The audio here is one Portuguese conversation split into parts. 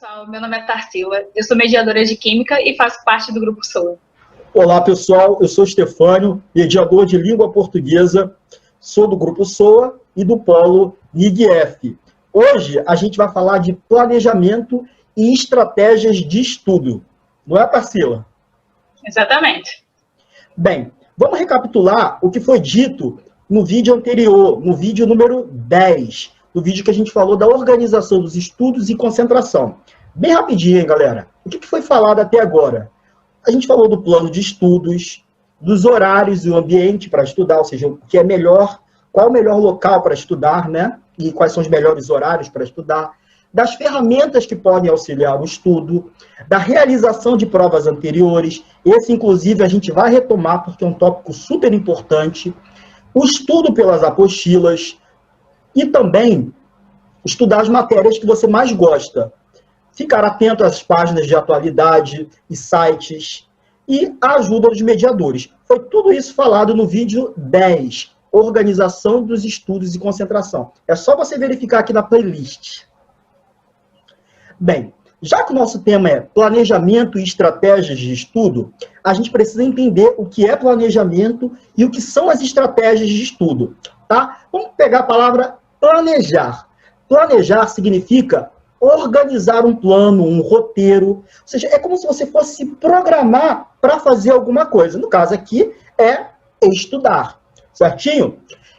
pessoal, meu nome é Tarsila, eu sou mediadora de Química e faço parte do Grupo SOA. Olá, pessoal, eu sou Stefânio, mediador de língua portuguesa, sou do Grupo SOA e do Polo NIGF. Hoje a gente vai falar de planejamento e estratégias de estudo, não é, Tarsila? Exatamente. Bem, vamos recapitular o que foi dito no vídeo anterior, no vídeo número 10, no vídeo que a gente falou da organização dos estudos e concentração. Bem rapidinho, hein, galera? O que foi falado até agora? A gente falou do plano de estudos, dos horários e o ambiente para estudar, ou seja, o que é melhor, qual é o melhor local para estudar, né? E quais são os melhores horários para estudar, das ferramentas que podem auxiliar o estudo, da realização de provas anteriores. Esse, inclusive, a gente vai retomar porque é um tópico super importante. O estudo pelas apostilas e também estudar as matérias que você mais gosta. Ficar atento às páginas de atualidade e sites e a ajuda dos mediadores. Foi tudo isso falado no vídeo 10, Organização dos Estudos e Concentração. É só você verificar aqui na playlist. Bem, já que o nosso tema é planejamento e estratégias de estudo, a gente precisa entender o que é planejamento e o que são as estratégias de estudo, tá? Vamos pegar a palavra planejar. Planejar significa organizar um plano, um roteiro, ou seja, é como se você fosse se programar para fazer alguma coisa. No caso aqui, é estudar, certinho?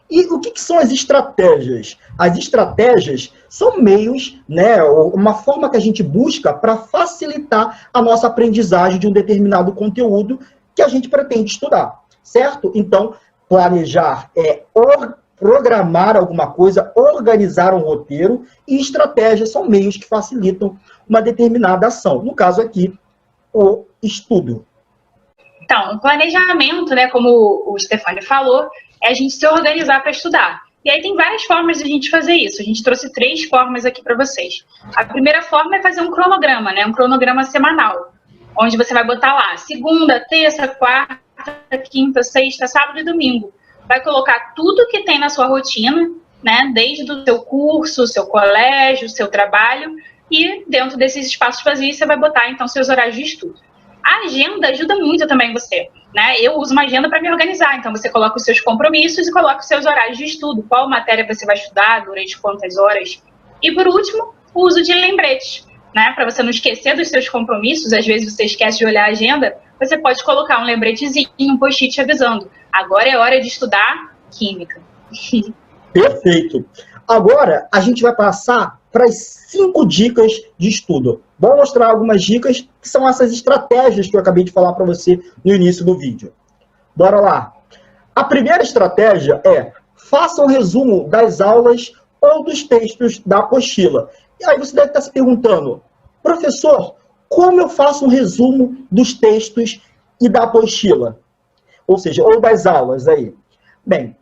E o que são as estratégias? As estratégias são meios, né, uma forma que a gente busca para facilitar a nossa aprendizagem de um determinado conteúdo que a gente pretende estudar, certo? Então, planejar é programar alguma coisa, organizar um roteiro, e estratégias são meios que facilitam uma determinada ação. No caso aqui, o estudo. Então, o planejamento, né, como o Stefânio falou, é a gente se organizar para estudar. E aí tem várias formas de a gente fazer isso. A gente trouxe 3 formas aqui para vocês. A primeira forma é fazer um cronograma, né, um cronograma semanal, onde você vai botar lá segunda, terça, quarta, quinta, sexta, sábado e domingo. Vai colocar tudo que tem na sua rotina, né, desde o seu curso, seu colégio, seu trabalho, e dentro desses espaços vazios você vai botar, então, seus horários de estudo. A agenda ajuda muito também você, né? Eu uso uma agenda para me organizar, então você coloca os seus compromissos e coloca os seus horários de estudo, qual matéria você vai estudar, durante quantas horas. E, por último, o uso de lembretes, né, para você não esquecer dos seus compromissos. Às vezes você esquece de olhar a agenda, você pode colocar um lembretezinho, um post-it avisando. Agora é hora de estudar Química. Perfeito. Agora, a gente vai passar para as 5 dicas de estudo. Vou mostrar algumas dicas que são essas estratégias que eu acabei de falar para você no início do vídeo. Bora lá. A primeira estratégia é: faça um resumo das aulas ou dos textos da apostila. E aí você deve estar se perguntando: professor, como eu faço um resumo dos textos e da apostila? Ou seja, ou das aulas aí. Bem,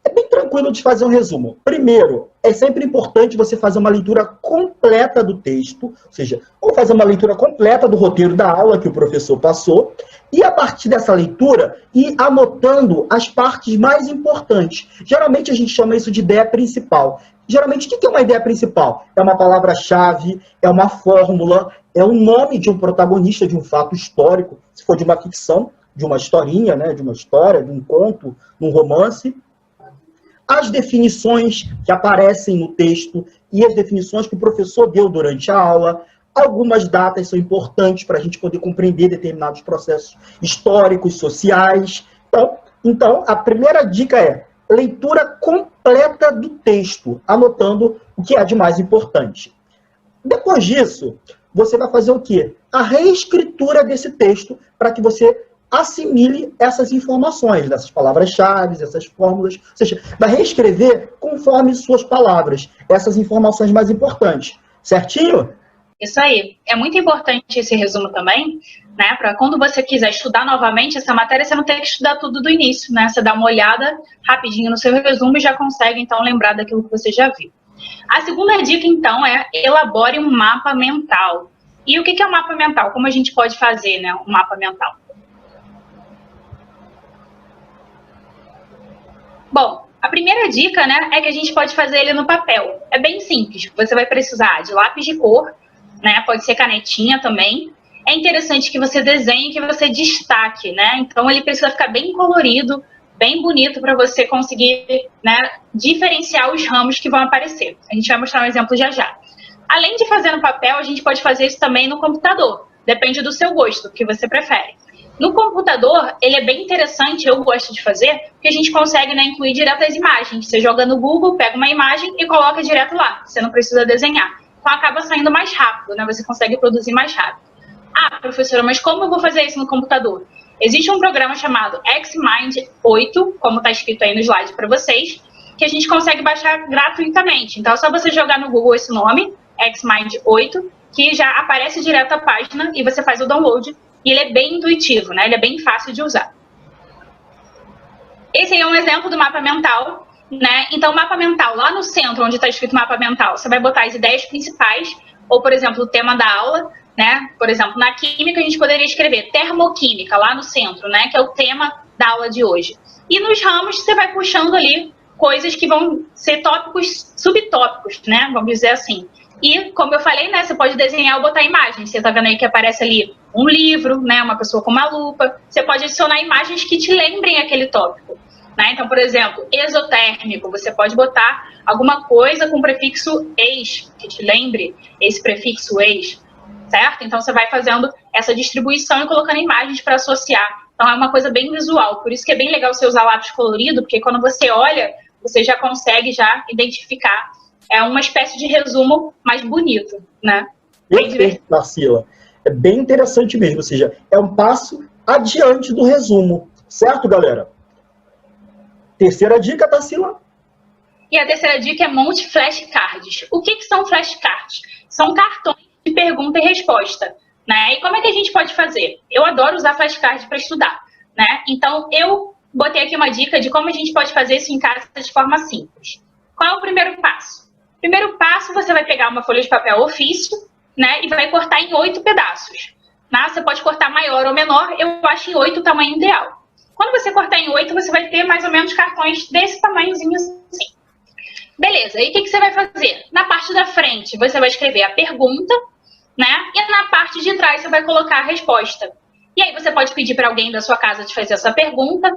é bem tranquilo de fazer um resumo. Primeiro, é sempre importante você fazer uma leitura completa do texto, ou seja, ou fazer uma leitura completa do roteiro da aula que o professor passou, e a partir dessa leitura, ir anotando as partes mais importantes. Geralmente a gente chama isso de ideia principal. Geralmente, o que é uma ideia principal? É uma palavra-chave, é uma fórmula, é o nome de um protagonista de um fato histórico, se for de uma ficção, de uma historinha, né, de uma história, de um conto, de um romance. As definições que aparecem no texto e as definições que o professor deu durante a aula. Algumas datas são importantes para a gente poder compreender determinados processos históricos, sociais. Então, a primeira dica é leitura completa do texto, anotando o que é de mais importante. Depois disso, você vai fazer o quê? A reescritura desse texto para que você assimile essas informações, dessas palavras-chave, essas fórmulas, ou seja, vai reescrever conforme suas palavras, essas informações mais importantes. Certinho? Isso aí. É muito importante esse resumo também, né? Para quando você quiser estudar novamente essa matéria, você não tem que estudar tudo do início, né? Você dá uma olhada rapidinho no seu resumo e já consegue, então, lembrar daquilo que você já viu. A segunda dica, então, é elabore um mapa mental. E o que é um mapa mental? Como a gente pode fazer, né, um mapa mental? Bom, a primeira dica, né, é que a gente pode fazer ele no papel. É bem simples. Você vai precisar de lápis de cor, né? Pode ser canetinha também. É interessante que você desenhe, que você destaque, né? Então, ele precisa ficar bem colorido, bem bonito para você conseguir, né, diferenciar os ramos que vão aparecer. A gente vai mostrar um exemplo já já. Além de fazer no papel, a gente pode fazer isso também no computador. Depende do seu gosto, do que você prefere. No computador, ele é bem interessante, eu gosto de fazer, porque a gente consegue, né, incluir direto as imagens. Você joga no Google, pega uma imagem e coloca direto lá. Você não precisa desenhar. Então, acaba saindo mais rápido, né? Você consegue produzir mais rápido. Ah, professora, mas como eu vou fazer isso no computador? Existe um programa chamado Xmind 8, como está escrito aí no slide para vocês, que a gente consegue baixar gratuitamente. Então, é só você jogar no Google esse nome, Xmind 8, que já aparece direto a página e você faz o download. E ele é bem intuitivo, né? Ele é bem fácil de usar. Esse aí é um exemplo do mapa mental, né? Então, o mapa mental, lá no centro, onde está escrito mapa mental, você vai botar as ideias principais, ou, por exemplo, o tema da aula, né? Por exemplo, na química, a gente poderia escrever termoquímica, lá no centro, né? Que é o tema da aula de hoje. E nos ramos, você vai puxando ali coisas que vão ser tópicos, subtópicos, né? Vamos dizer assim. E, como eu falei, né? Você pode desenhar ou botar imagens. Você tá vendo aí que aparece ali um livro, né? Uma pessoa com uma lupa. Você pode adicionar imagens que te lembrem aquele tópico, né? Então, por exemplo, exotérmico. Você pode botar alguma coisa com prefixo ex, que te lembre esse prefixo ex, certo? Então, você vai fazendo essa distribuição e colocando imagens para associar. Então, é uma coisa bem visual. Por isso que é bem legal você usar lápis colorido, porque quando você olha, você já consegue já identificar. É uma espécie de resumo mais bonito, né? Perfeito, Tarsila. É bem interessante mesmo, ou seja, é um passo adiante do resumo. Certo, galera? Terceira dica, Tarsila. E a terceira dica é monte flashcards. O que são flashcards? São cartões de pergunta e resposta, né? E como é que a gente pode fazer? Eu adoro usar flashcards para estudar, né? Então, eu botei aqui uma dica de como a gente pode fazer isso em casa de forma simples. Qual é o primeiro passo? Primeiro passo, você vai pegar uma folha de papel ofício, né? E vai cortar em 8 pedaços. Né? Você pode cortar maior ou menor, eu acho em 8 o tamanho ideal. Quando você cortar em 8, você vai ter mais ou menos cartões desse tamanhozinho assim. Beleza, e o que você vai fazer? Na parte da frente, você vai escrever a pergunta, né? E na parte de trás, você vai colocar a resposta. E aí você pode pedir para alguém da sua casa te fazer essa pergunta,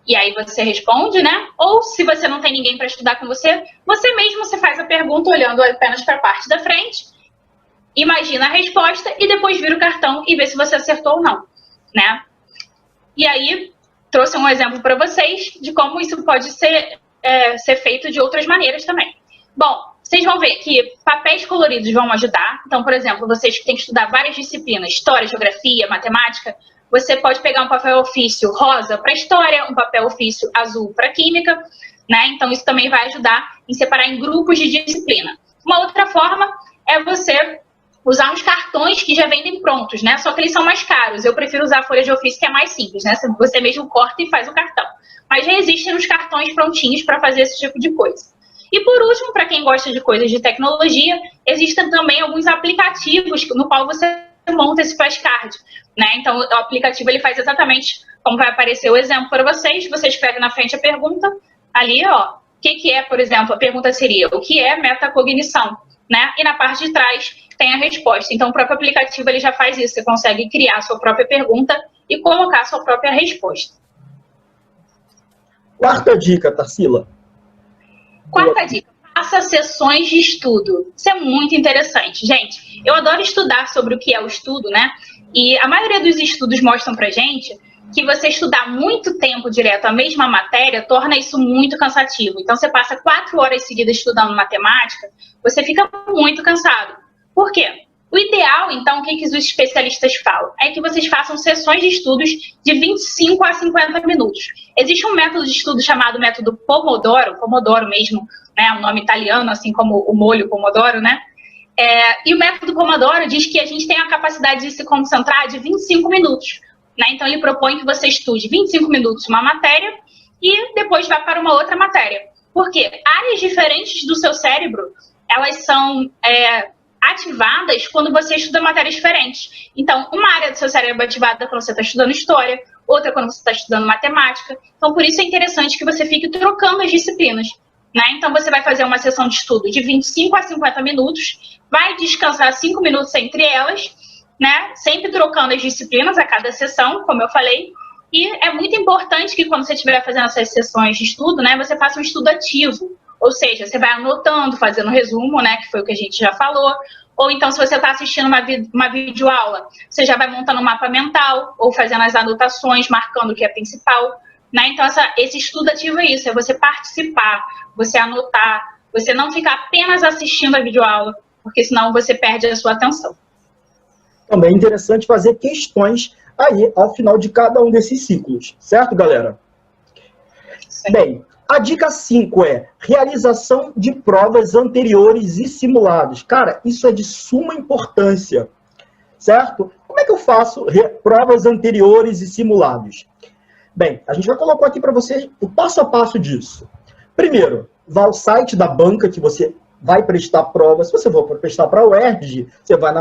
e aí você responde, né? Ou se você não tem ninguém para estudar com você, você mesmo você faz a pergunta olhando apenas para a parte da frente, imagina a resposta e depois vira o cartão e vê se você acertou ou não, né? E aí, trouxe um exemplo para vocês de como isso pode ser feito de outras maneiras também. Bom, vocês vão ver que papéis coloridos vão ajudar. Então, por exemplo, vocês que têm que estudar várias disciplinas, história, geografia, matemática, você pode pegar um papel ofício rosa para história, um papel ofício azul para química, né? Então, isso também vai ajudar em separar em grupos de disciplina. Uma outra forma é você usar uns cartões que já vendem prontos, né? Só que eles são mais caros. Eu prefiro usar a folha de ofício, que é mais simples, né? Você mesmo corta e faz o cartão. Mas já existem os cartões prontinhos para fazer esse tipo de coisa. E por último, para quem gosta de coisas de tecnologia, existem também alguns aplicativos no qual você monta esse flashcard, né? Então, o aplicativo ele faz exatamente como vai aparecer o exemplo para vocês. Você escreve na frente a pergunta, ali, ó, o que é, por exemplo, a pergunta seria, o que é metacognição, né? E na parte de trás tem a resposta. Então, o próprio aplicativo ele já faz isso. Você consegue criar a sua própria pergunta e colocar a sua própria resposta. Quarta dica, Tarsila. Quarta dica. Faça sessões de estudo. Isso é muito interessante. Gente, eu adoro estudar sobre o que é o estudo, né? E a maioria dos estudos mostram pra gente que você estudar muito tempo direto a mesma matéria torna isso muito cansativo. Então, você passa 4 horas seguidas estudando matemática, você fica muito cansado. Por quê? O ideal, então, o que os especialistas falam? É que vocês façam sessões de estudos de 25 a 50 minutos. Existe um método de estudo chamado método Pomodoro mesmo, né? Um nome italiano, assim como o molho Pomodoro, né? E o método Pomodoro diz que a gente tem a capacidade de se concentrar de 25 minutos. Né? Então, ele propõe que você estude 25 minutos uma matéria e depois vá para uma outra matéria. Por quê? Áreas diferentes do seu cérebro, elas são ativadas quando você estuda matérias diferentes. Então, uma área do seu cérebro é ativada quando você está estudando história, outra quando você está estudando matemática. Então, por isso é interessante que você fique trocando as disciplinas. né? Então, você vai fazer uma sessão de estudo de 25 a 50 minutos, vai descansar 5 minutos entre elas, né? Sempre trocando as disciplinas a cada sessão, como eu falei. E é muito importante que quando você estiver fazendo essas sessões de estudo, né, você faça um estudo ativo. Ou seja, você vai anotando, fazendo resumo, né, que foi o que a gente já falou. Ou então, se você está assistindo uma videoaula, você já vai montando um mapa mental, ou fazendo as anotações, marcando o que é principal. Né? Então, esse estudo ativo é isso, é você participar, você anotar, você não ficar apenas assistindo a videoaula, porque senão você perde a sua atenção. Também é interessante fazer questões aí ao final de cada um desses ciclos, certo, galera? Sim. Bem, a dica 5 é realização de provas anteriores e simulados. Cara, isso é de suma importância, certo? Como é que eu faço provas anteriores e simulados? Bem, a gente vai colocar aqui para vocês o passo a passo disso. Primeiro, vá ao site da banca que você vai prestar prova. Se você for prestar para a UERJ, você vai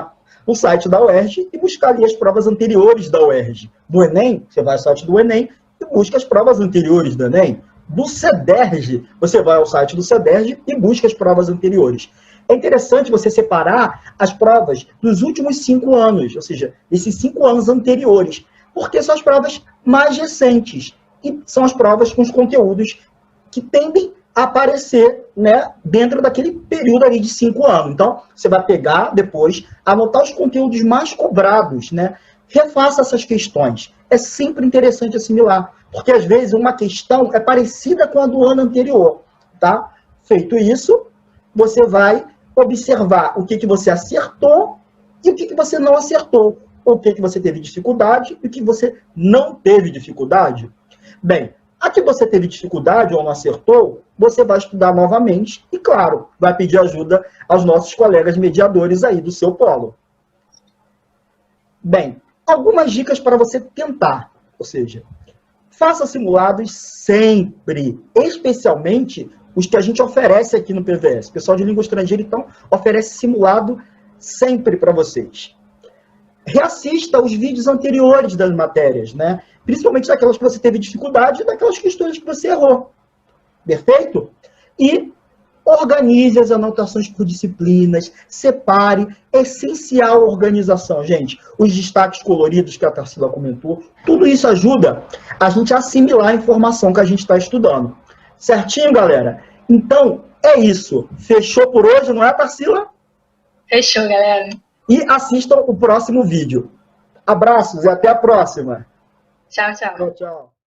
no site da UERJ e buscar ali as provas anteriores da UERJ. Do Enem, você vai ao site do Enem e busca as provas anteriores do Enem. Do CEDERJ, você vai ao site do CEDERJ e busca as provas anteriores. É interessante você separar as provas dos últimos 5 anos, ou seja, esses 5 anos anteriores, porque são as provas mais recentes e são as provas com os conteúdos que tendem a aparecer, né, dentro daquele período ali de 5 anos. Então, você vai pegar depois, anotar os conteúdos mais cobrados, né? Refaça essas questões. É sempre interessante assimilar, porque às vezes uma questão é parecida com a do ano anterior, tá? Feito isso, você vai observar o que você acertou e o que você não acertou, o que você teve dificuldade e o que você não teve dificuldade. Bem, a que você teve dificuldade ou não acertou, você vai estudar novamente e, claro, vai pedir ajuda aos nossos colegas mediadores aí do seu polo. Bem, algumas dicas para você tentar, ou seja, faça simulados sempre, especialmente os que a gente oferece aqui no PVS. O pessoal de língua estrangeira, então, oferece simulado sempre para vocês. Reassista os vídeos anteriores das matérias, né? Principalmente daquelas que você teve dificuldade e daquelas questões que você errou. Perfeito? E organize as anotações por disciplinas, separe, é essencial a organização, gente. Os destaques coloridos que a Tarsila comentou, tudo isso ajuda a gente a assimilar a informação que a gente está estudando. Certinho, galera? Então, é isso. Fechou por hoje, não é, Tarsila? Fechou, galera. E assistam o próximo vídeo. Abraços e até a próxima. Tchau, tchau. Tchau, tchau.